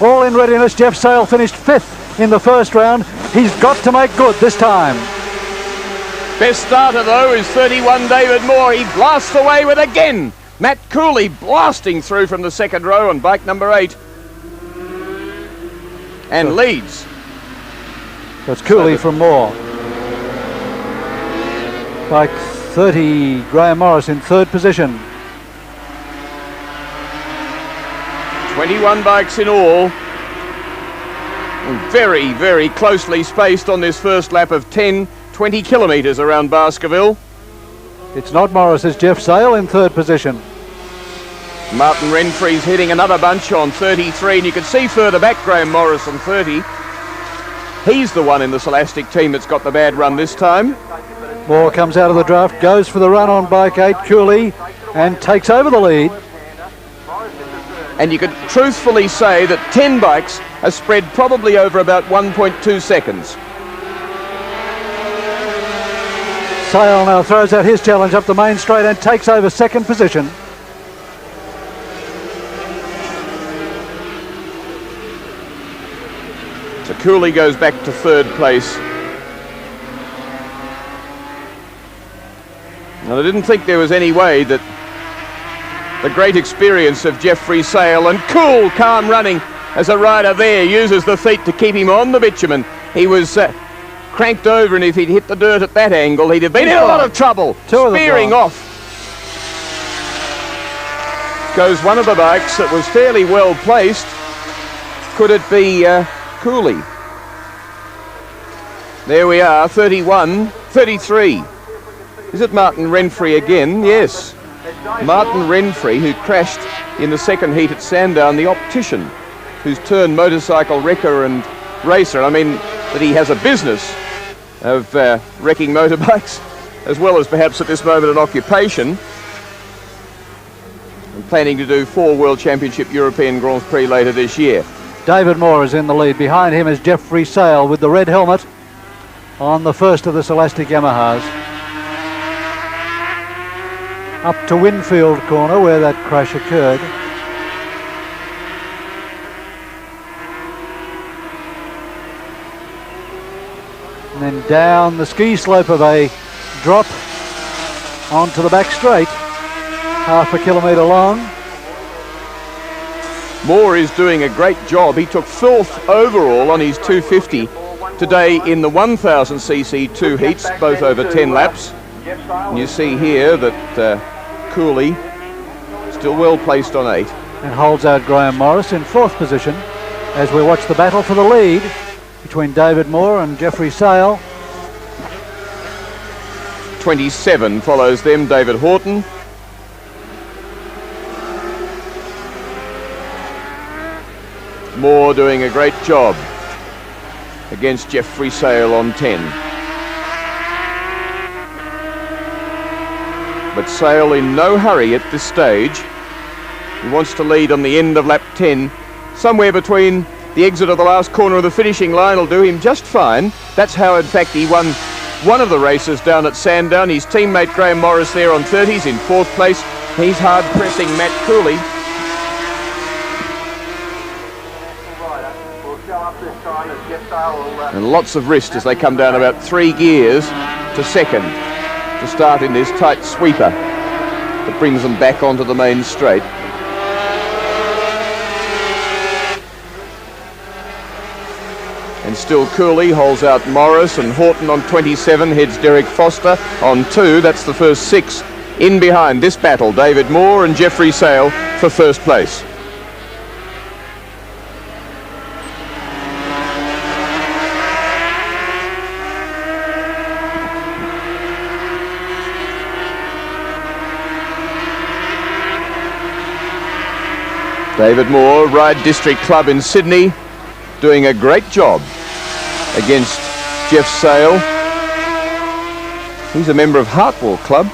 All in readiness. Jeff Sale finished 5th in the first round. He's got to make good this time. Best starter though is 31 David Moore. He blasts away with again Matt Cooley blasting through from the second row on bike number 8 and leads. So it's Cooley from Moore. Bike 30, Graham Morris in 3rd position. 21 bikes in all. And very, very closely spaced on this first lap of 20 kilometres around Baskerville. It's not Morris, it's Jeff Sale in 3rd position. Martin Renfree's hitting another bunch on 33, and you can see further back Graham Morris on 30. He's the one in the Scholastic team that's got the bad run this time. Moore comes out of the draft, goes for the run on bike 8, Cooley, and takes over the lead. And you could truthfully say that 10 bikes are spread probably over about 1.2 seconds. Sale now throws out his challenge up the main straight and takes over 2nd position. So Cooley goes back to 3rd place. And I didn't think there was any way that the great experience of Jeffrey Sale and cool, calm running as a rider there uses the feet to keep him on the bitumen. He was cranked over, and if he'd hit the dirt at that angle, he'd have been in a lot of trouble. Spearing off goes one of the bikes that was fairly well placed. Could it be Cooley? There we are, 31, 33. Is it Martin Renfree again? Yes. Martin Renfree, who crashed in the second heat at Sandown, the optician, who's turned motorcycle wrecker and racer. I mean, that he has a business of wrecking motorbikes, as well as perhaps at this moment an occupation. And planning to do 4 World Championship European Grand Prix later this year. David Moore is in the lead. Behind him is Jeffrey Sale with the red helmet on the first of the Scholastic Yamahas. Up to Winfield corner where that crash occurred. And then down the ski slope of a drop onto the back straight, 1/2 kilometre long. Moore is doing a great job. He took 4th overall on his 250 today in the 1000cc 2 heats, both over 10 laps. And you see here that Cooley still well placed on 8. And holds out Graham Morris in 4th position as we watch the battle for the lead between David Moore and Jeffrey Sale. 27 follows them, David Horton. Moore doing a great job against Jeffrey Sale on 10. But Sale in no hurry at this stage. He wants to lead on the end of lap 10. Somewhere between the exit of the last corner of the finishing line will do him just fine. That's how, in fact, he won one of the races down at Sandown. His teammate Graham Morris there on 30s in 4th place. He's hard pressing Matt Cooley. And lots of wrist as they come down about 3 gears to 2nd to start in this tight sweeper that brings them back onto the main straight. And still Cooley holds out Morris, and Horton on 27 heads Derek Foster on 2. That's the first 6 in behind this battle. David Moore and Jeffrey Sale for 1st place. David Moore, Ride District Club in Sydney, doing a great job against Jeff Sale. He's a member of Hartwell Club,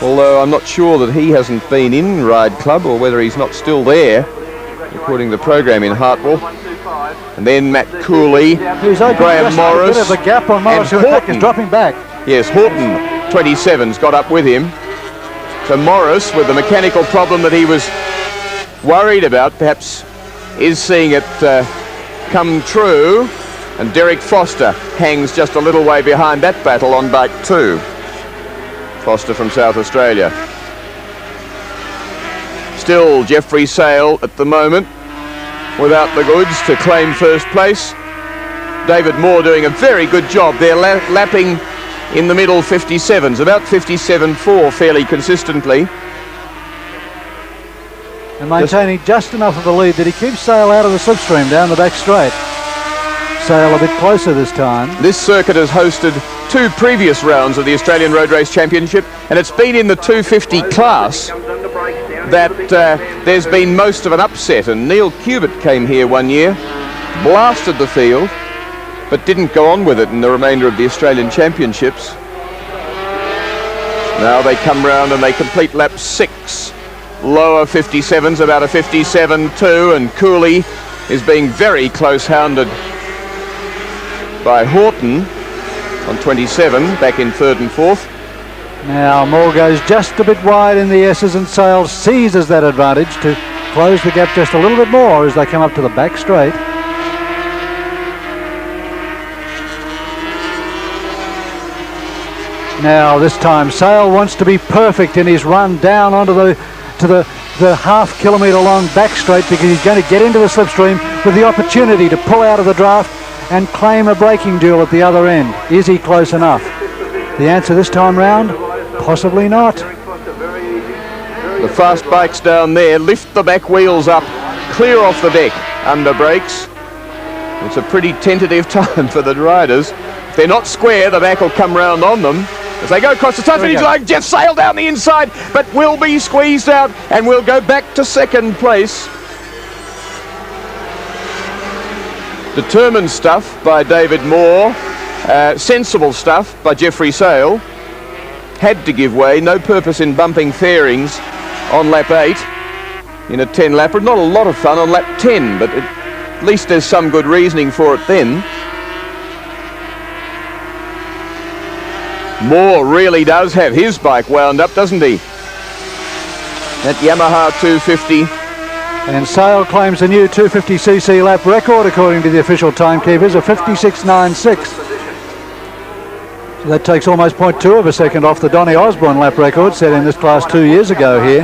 although I'm not sure that he hasn't been in Ride Club or whether he's not still there, according to the program in Hartwell. And then Matt Cooley, Graham Morris, a bit of a gap on Morris, who in fact is dropping back. Yes, Horton 27's got up with him. So Morris, with the mechanical problem that he was worried about, perhaps is seeing it come true. And Derek Foster hangs just a little way behind that battle on bike 2. Foster from South Australia. Still Jeffrey Sale at the moment without the goods to claim first place. David Moore doing a very good job. They're lapping in the middle 57s, about 57.4 fairly consistently. And maintaining just enough of a lead that he keeps Sale out of the slipstream down the back straight. Sale a bit closer this time. This circuit has hosted 2 previous rounds of the Australian Road Race Championship, and it's been in the 250 class that there's been most of an upset. And Neil Cubitt came here one year, blasted the field, but didn't go on with it in the remainder of the Australian Championships. Now they come round and they complete lap 6. Lower 57s, about a 57.2, and Cooley is being very close hounded by Horton on 27, back in 3rd and 4th. Now Moore goes just a bit wide in the S's, and Sale seizes that advantage to close the gap just a little bit more as they come up to the back straight. Now this time Sale wants to be perfect in his run down onto the half kilometre long back straight, because he's going to get into the slipstream with the opportunity to pull out of the draft and claim a braking duel at the other end. Is he close enough? The answer this time round, possibly not. The fast bikes down there lift the back wheels up, clear off the deck under brakes. It's a pretty tentative time for the riders. If they're not square, the back will come round on them as they go across the tough finish line. Jeff Sale down the inside, but will be squeezed out and will go back to 2nd place. Determined stuff by David Moore, sensible stuff by Jeffrey Sale. Had to give way, no purpose in bumping fairings on lap 8 in a 10-lapper. Not a lot of fun on lap 10, but at least there's some good reasoning for it then. Moore really does have his bike wound up, doesn't he? That Yamaha 250. And Sale claims a new 250cc lap record according to the official timekeepers of 56.96. So that takes almost 0.2 of a second off the Donny Osborne lap record set in this class 2 years ago here.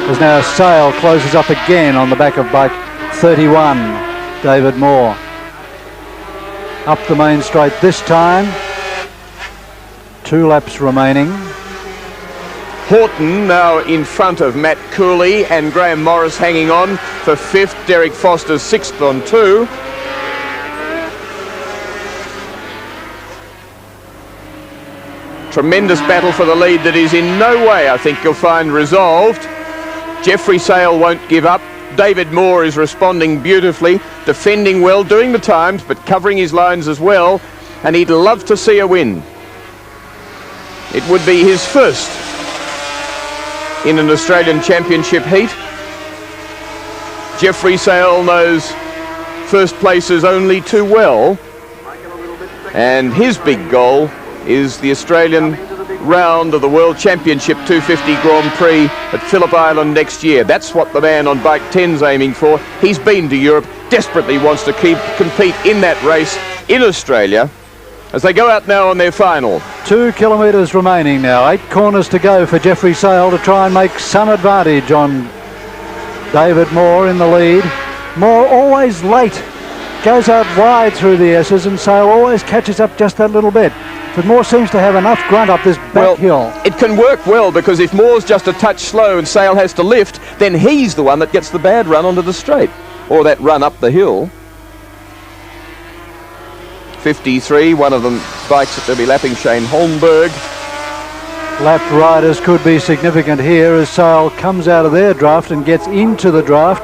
As now Sale closes up again on the back of bike 31, David Moore. Up the main straight this time. 2 laps remaining. Horton now in front of Matt Cooley, and Graham Morris hanging on for 5th. Derek Foster's 6th on 2. Tremendous battle for the lead that is in no way, I think you'll find, resolved. Jeffrey Sale won't give up. David Moore is responding beautifully, defending well, doing the times, but covering his lines as well, and he'd love to see a win. It would be his first in an Australian Championship heat. Jeffrey Sale knows first places only too well, and his big goal is the Australian round of the World Championship 250 Grand Prix at Phillip Island next year. That's what the man on bike 10's aiming for. He's been to Europe, desperately wants to compete in that race in Australia, as they go out now on their final. 2 kilometres remaining now, 8 corners to go for Jeffrey Sale to try and make some advantage on David Moore in the lead. Moore always late, goes out wide through the S's, and Sale always catches up just that little bit. But Moore seems to have enough grunt up this back hill. It can work well, because if Moore's just a touch slow and Sale has to lift, then he's the one that gets the bad run onto the straight, or that run up the hill. 53, one of them bikes that they'll be lapping, Shane Holmberg. Lapped riders could be significant here as Sale comes out of their draft and gets into the draft,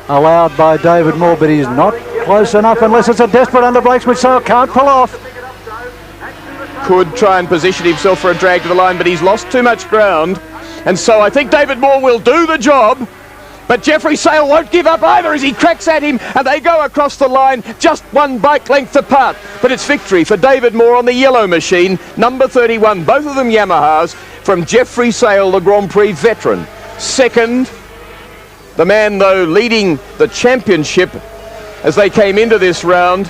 allowed by David Moore, but he's not close enough unless it's a desperate underbrakes, which Sale can't pull off. Could try and position himself for a drag to the line, but he's lost too much ground, and so I think David Moore will do the job. But Jeffrey Sale won't give up either as he cracks at him, and they go across the line just one bike length apart. But it's victory for David Moore on the yellow machine, number 31, both of them Yamahas, from Jeffrey Sale, the Grand Prix veteran. Second, the man though leading the championship as they came into this round,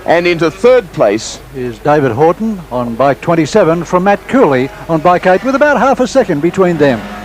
and into third place is David Horton on bike 27 from Matt Cooley on bike 8 with about half a second between them.